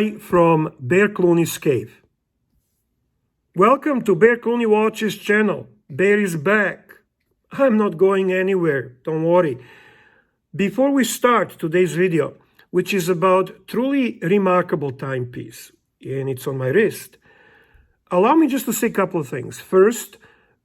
Hi from Bear Clooney's cave. Welcome to Bear Clooney Watches channel. Bear is back. I'm not going anywhere, don't worry. Before we start today's video, which is about truly remarkable timepiece, and it's on my wrist, allow me just to say a couple of things. First,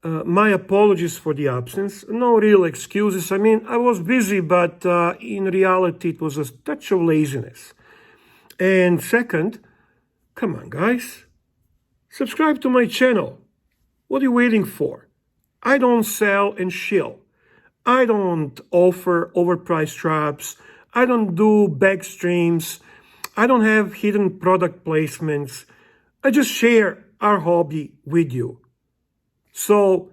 my apologies for the absence. No real excuses. I mean, I was busy, but in reality, it was a touch of laziness. And second, come on, guys. Subscribe to my channel. What are you waiting for? I don't sell and shill. I don't offer overpriced traps. I don't do back streams. I don't have hidden product placements. I just share our hobby with you. So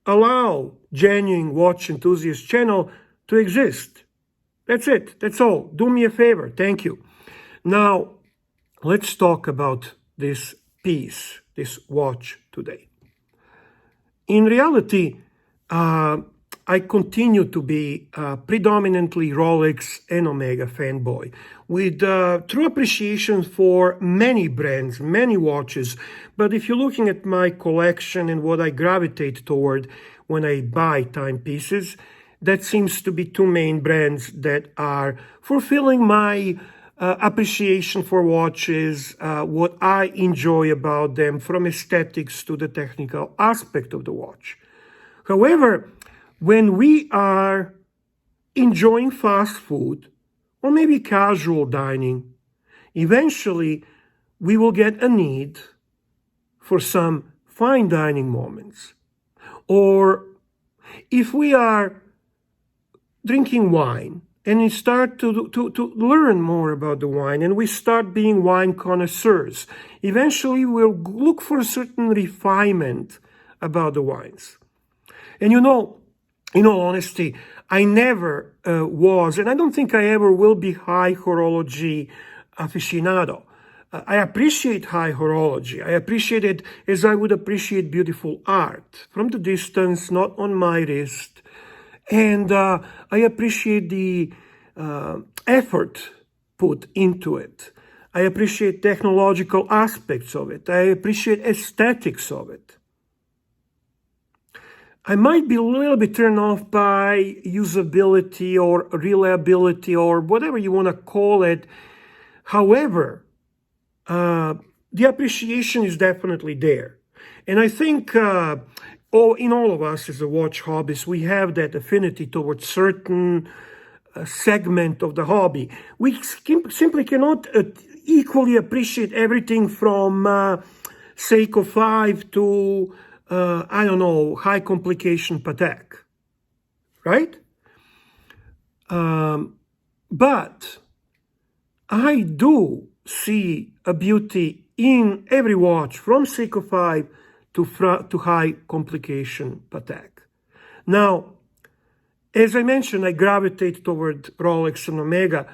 allow Genuine Watch Enthusiast channel to exist. That's it. That's all. Do me a favor. Thank you. Now, let's talk about this piece, this watch today. In reality, I continue to be predominantly Rolex and Omega fanboy with true appreciation for many brands, many watches. But if you're looking at my collection and what I gravitate toward when I buy timepieces, that seems to be two main brands that are fulfilling my appreciation for watches, what I enjoy about them, from aesthetics to the technical aspect of the watch. However, when we are enjoying fast food or maybe casual dining, eventually we will get a need for some fine dining moments. Or if we are drinking wine and we start to learn more about the wine and we start being wine connoisseurs, eventually we'll look for a certain refinement about the wines. And in all honesty, I never was, and I don't think I ever will be, high horology aficionado. I appreciate high horology. I appreciate it as I would appreciate beautiful art, from the distance, not on my wrist. And I appreciate the effort put into it. I appreciate technological aspects of it. I appreciate aesthetics of it. I might be a little bit turned off by usability or reliability or whatever you want to call it. However, the appreciation is definitely there. And I think in all of us as a watch hobbyist, we have that affinity towards certain segment of the hobby. We simply cannot equally appreciate everything from Seiko 5 to I don't know, high complication Patek, right? But I do see a beauty in every watch from Seiko 5 to high complication Patek. Now, as I mentioned, I gravitate toward Rolex and Omega.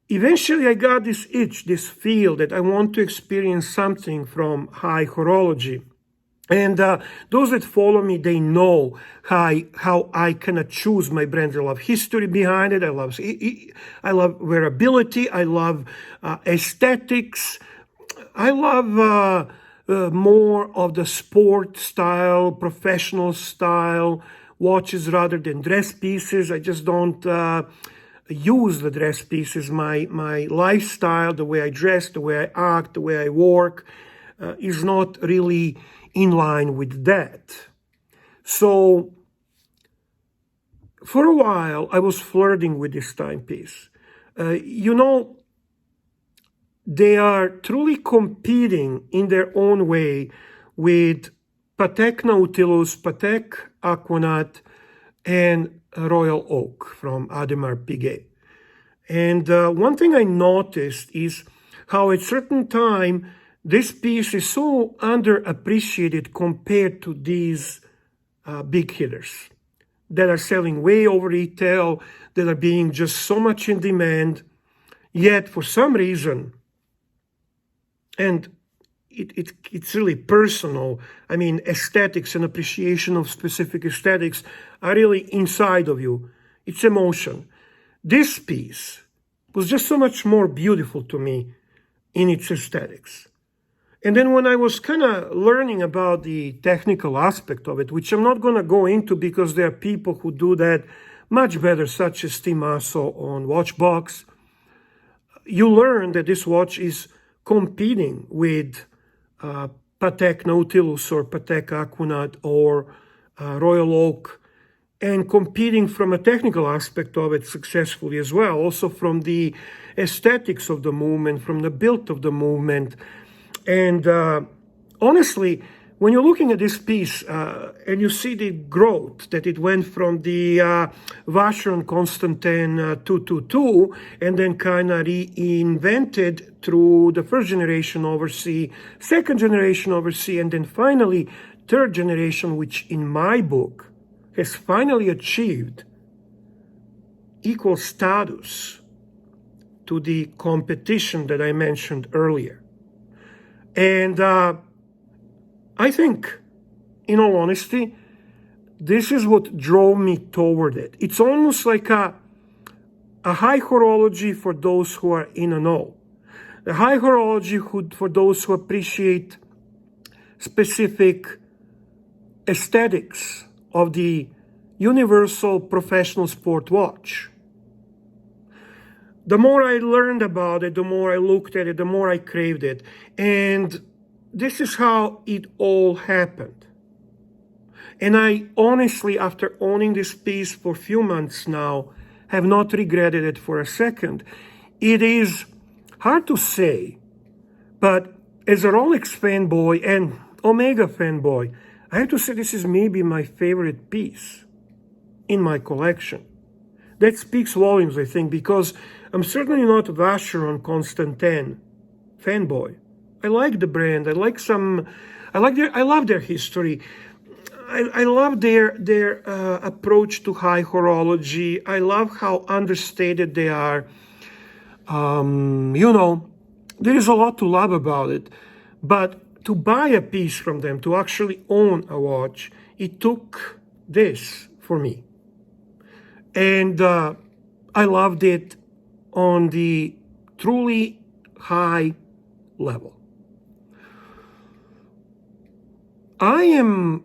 Eventually, I got this itch, this feel that I want to experience something from high horology. And those that follow me, they know how I cannot choose my brands. I love history behind it. I love wearability. I love aesthetics. I love more of the sport style, professional style watches rather than dress pieces. I just don't use the dress pieces. My lifestyle, the way I dress, the way I act, the way I work, is not really in line with that. So for a while, I was flirting with this timepiece. They are truly competing in their own way with Patek Nautilus, Patek Aquanaut, and Royal Oak from Audemars Piguet. And one thing I noticed is how at certain time, this piece is so underappreciated compared to these big hitters that are selling way over retail, that are being just so much in demand. Yet, for some reason, and it's really personal, I mean, aesthetics and appreciation of specific aesthetics are really inside of you. It's emotion. This piece was just so much more beautiful to me in its aesthetics. And then when I was kind of learning about the technical aspect of it, which I'm not going to go into because there are people who do that much better, such as Tim Asso on Watchbox, you learn that this watch is competing with Patek Nautilus or Patek Aquanaut or Royal Oak, and competing from a technical aspect of it successfully as well, also from the aesthetics of the movement, from the build of the movement. And honestly, when you're looking at this piece and you see the growth that it went from the Vacheron Constantin 222 and then kind of reinvented through the first generation Overseas, second generation Overseas, and then finally third generation, which in my book has finally achieved equal status to the competition that I mentioned earlier. And I think, in all honesty, this is what drove me toward it. It's almost like a high horology for those who are in a know. The high horology for those who appreciate specific aesthetics of the universal professional sport watch. The more I learned about it, the more I looked at it, the more I craved it. And this is how it all happened. And I honestly, after owning this piece for a few months now, have not regretted it for a second. It is hard to say, but as a Rolex fanboy and Omega fanboy, I have to say this is maybe my favorite piece in my collection. That speaks volumes, I think, because I'm certainly not a Vacheron Constantin fanboy. I like the brand. I love their history. I love their approach to high horology. I love how understated they are. There is a lot to love about it. But to buy a piece from them, to actually own a watch, it took this for me. And I loved it on the truly high level. I am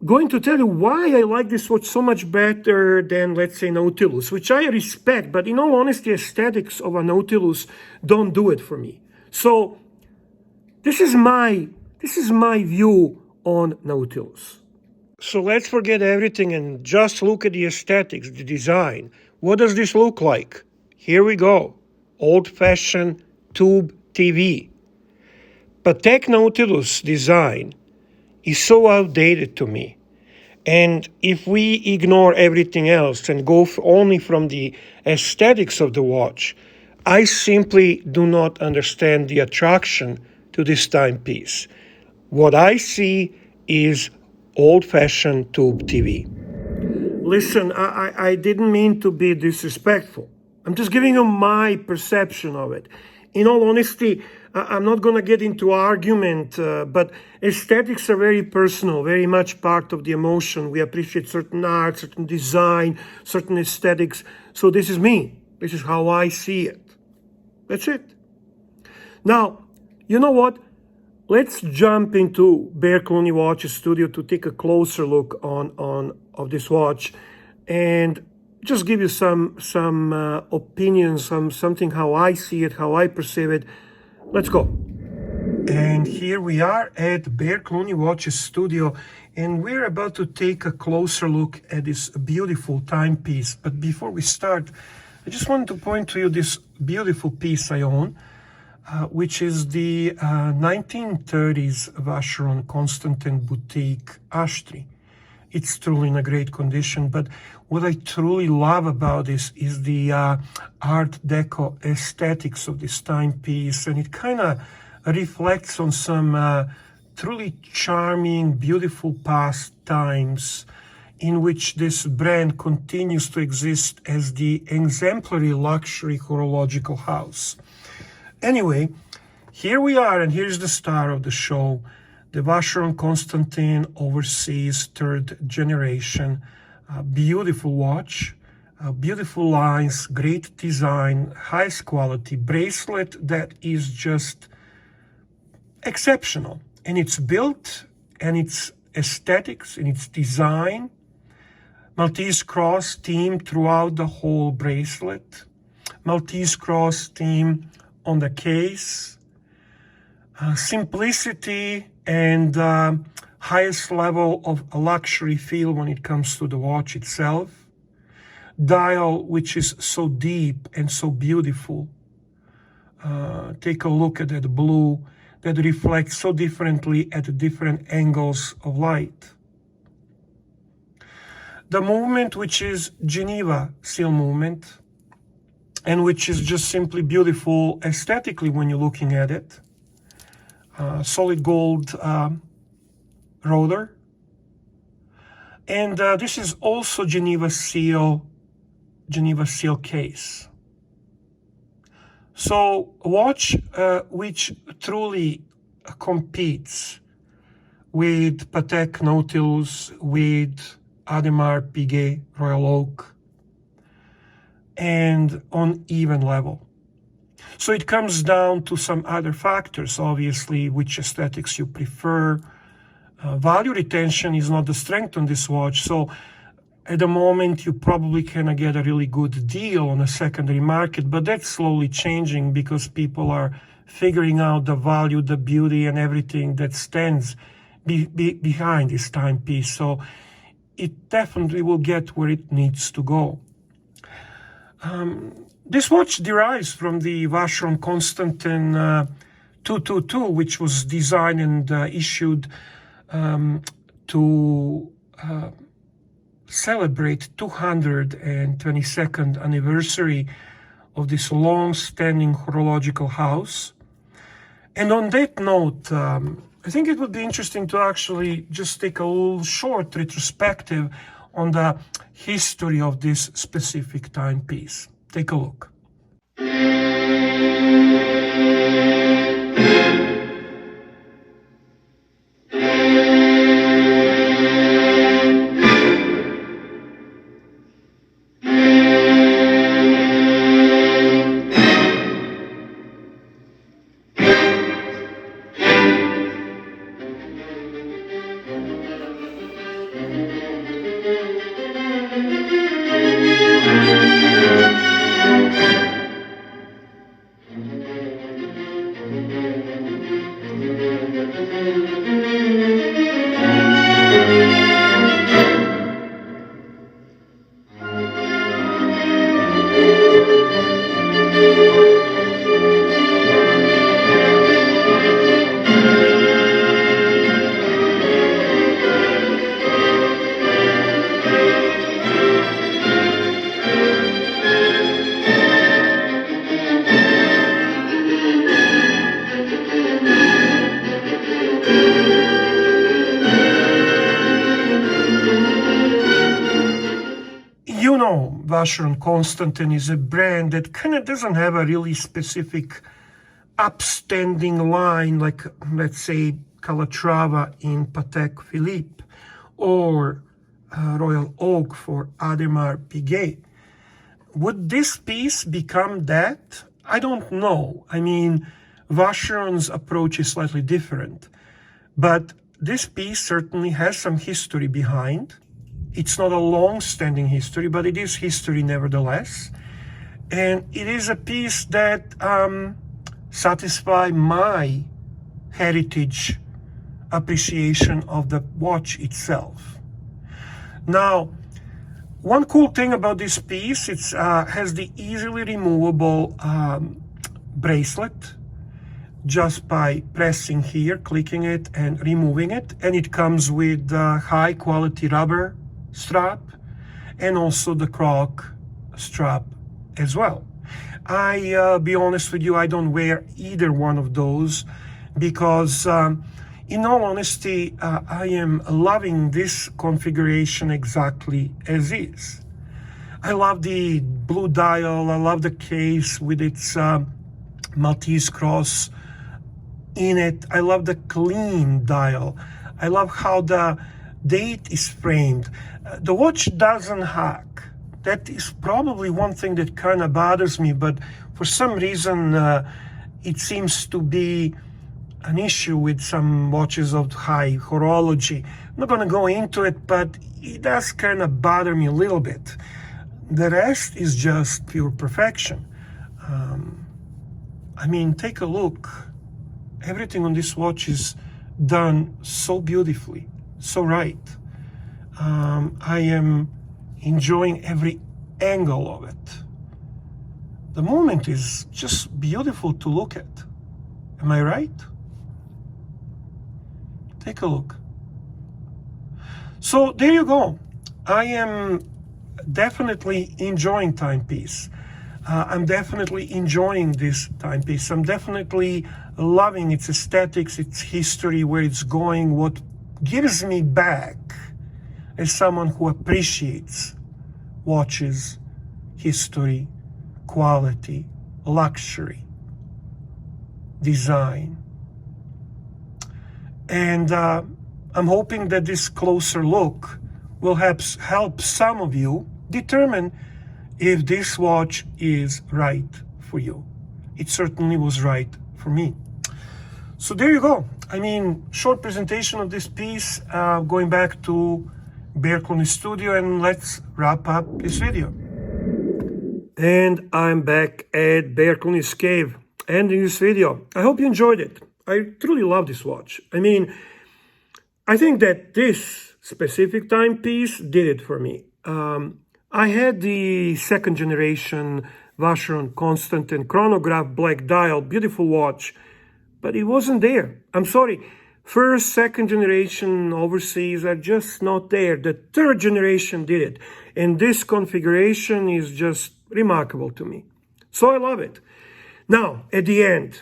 going to tell you why I like this watch so much better than, let's say, Nautilus, which I respect, but in all honesty, aesthetics of a Nautilus don't do it for me. So this is my view on Nautilus. So let's forget everything and just look at the aesthetics, the design. What does this look like? Here we go. Old-fashioned tube TV. Patek Nautilus design is so outdated to me. And if we ignore everything else and go only from the aesthetics of the watch, I simply do not understand the attraction to this timepiece. What I see is old-fashioned tube TV. Listen, I didn't mean to be disrespectful. I'm just giving you my perception of it. In all honesty, I'm not going to get into argument, but aesthetics are very personal, very much part of the emotion. We appreciate certain art, certain design, certain aesthetics. So this is me. This is how I see it. That's it. Now, you know what? Let's jump into Bear Clooney Watches Studio to take a closer look of this watch and just give you some opinions, something how I see it, how I perceive it. Let's go. And here we are at Bear Clooney Watches Studio, and we're about to take a closer look at this beautiful timepiece. But before we start, I just want to point to you this beautiful piece I own, which is the 1930s Vacheron Constantin Boutique Ashtray. It's truly in a great condition, but what I truly love about this is the Art Deco aesthetics of this timepiece, and it kind of reflects on some truly charming, beautiful past times in which this brand continues to exist as the exemplary luxury horological house. Anyway, here we are, and here's the star of the show, the Vacheron Constantin Overseas third generation. Beautiful watch, beautiful lines, great design, highest quality bracelet that is just exceptional in its build and its aesthetics, in its design. Maltese cross theme throughout the whole bracelet. Maltese cross theme on the case. Simplicity and highest level of luxury feel when it comes to the watch itself. Dial which is so deep and so beautiful. Take a look at that blue that reflects so differently at different angles of light. The movement, which is Geneva seal movement, and which is just simply beautiful aesthetically when you're looking at it. Solid gold rotor. And this is also Geneva seal case. So a watch which truly competes with Patek Nautilus, with Audemars Piguet Royal Oak, and on even level. So it comes down to some other factors, obviously, which aesthetics you prefer. Value retention is not the strength on this watch, so at the moment you probably can get a really good deal on a secondary market, but that's slowly changing because people are figuring out the value, the beauty, and everything that stands behind this timepiece. So it definitely will get where it needs to go. This watch derives from the Vacheron Constantin 222, which was designed and issued to celebrate 222nd anniversary of this long-standing horological house. And on that note, I think it would be interesting to actually just take a little short retrospective on the history of this specific timepiece. Take a look. You know, Vacheron Constantin is a brand that kind of doesn't have a really specific upstanding line like, let's say, Calatrava in Patek Philippe or Royal Oak for Audemars Piguet. Would this piece become that? I don't know. I mean, Vacheron's approach is slightly different, but this piece certainly has some history behind. It's not a long-standing history, but it is history nevertheless. And it is a piece that satisfies my heritage appreciation of the watch itself. Now, one cool thing about this piece, it has the easily removable bracelet just by pressing here, clicking it and removing it. And it comes with high quality rubber strap and also the croc strap as well. Be honest with you, I don't wear either one of those because in all honesty, I am loving this configuration exactly as is. I love the blue dial, I love the case with its Maltese cross in it. I love the clean dial. I love how the date is framed. The watch doesn't hack. That is probably one thing that kind of bothers me, but for some reason it seems to be an issue with some watches of high horology. I'm not going to go into it, but it does kind of bother me a little bit. The rest is just pure perfection. I mean, take a look. Everything on this watch is done so beautifully, so right. I am enjoying every angle of it. The moment is just beautiful to look at. Am I right? Take a look. So there you go. I am definitely enjoying timepiece. I'm definitely enjoying this timepiece. I'm definitely loving its aesthetics, its history, where it's going, what gives me back as someone who appreciates watches, history, quality, luxury, design. And I'm hoping that this closer look will help some of you determine if this watch is right for you. It certainly was right for me. So there you go. I mean, short presentation of this piece, going back to Bear Clooney Studio, and let's wrap up this video. And I'm back at Bear Clooney's cave, ending this video. I hope you enjoyed it. I truly love this watch. I mean, I think that this specific timepiece did it for me. I had the second generation Vacheron Constantin chronograph black dial, beautiful watch, but it wasn't there. I'm sorry. First, second generation overseas are just not there. The third generation did it. And this configuration is just remarkable to me. So I love it. Now, at the end,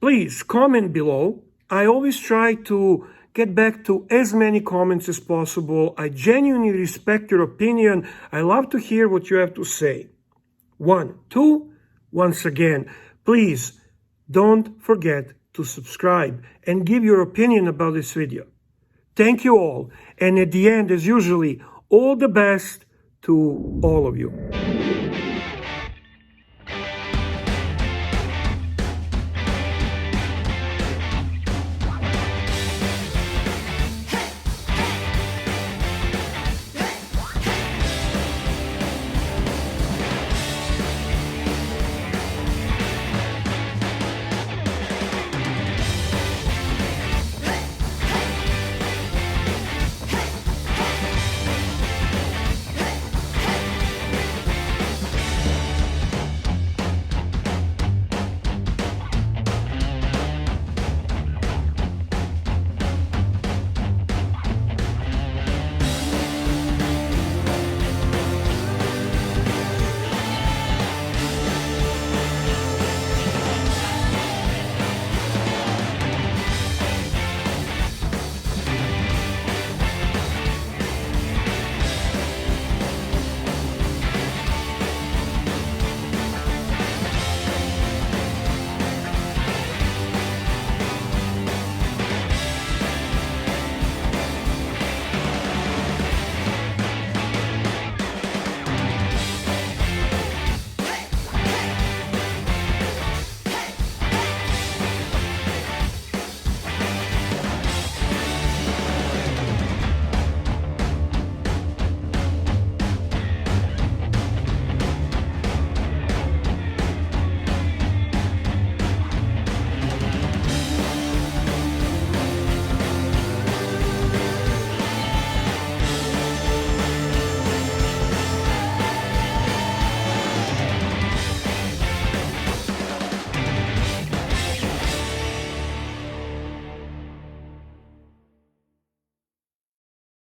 please comment below. I always try to get back to as many comments as possible. I genuinely respect your opinion. I love to hear what you have to say. 1, 2, once again, please don't forget to subscribe and give your opinion about this video. Thank you all. And at the end, as usually, all the best to all of you.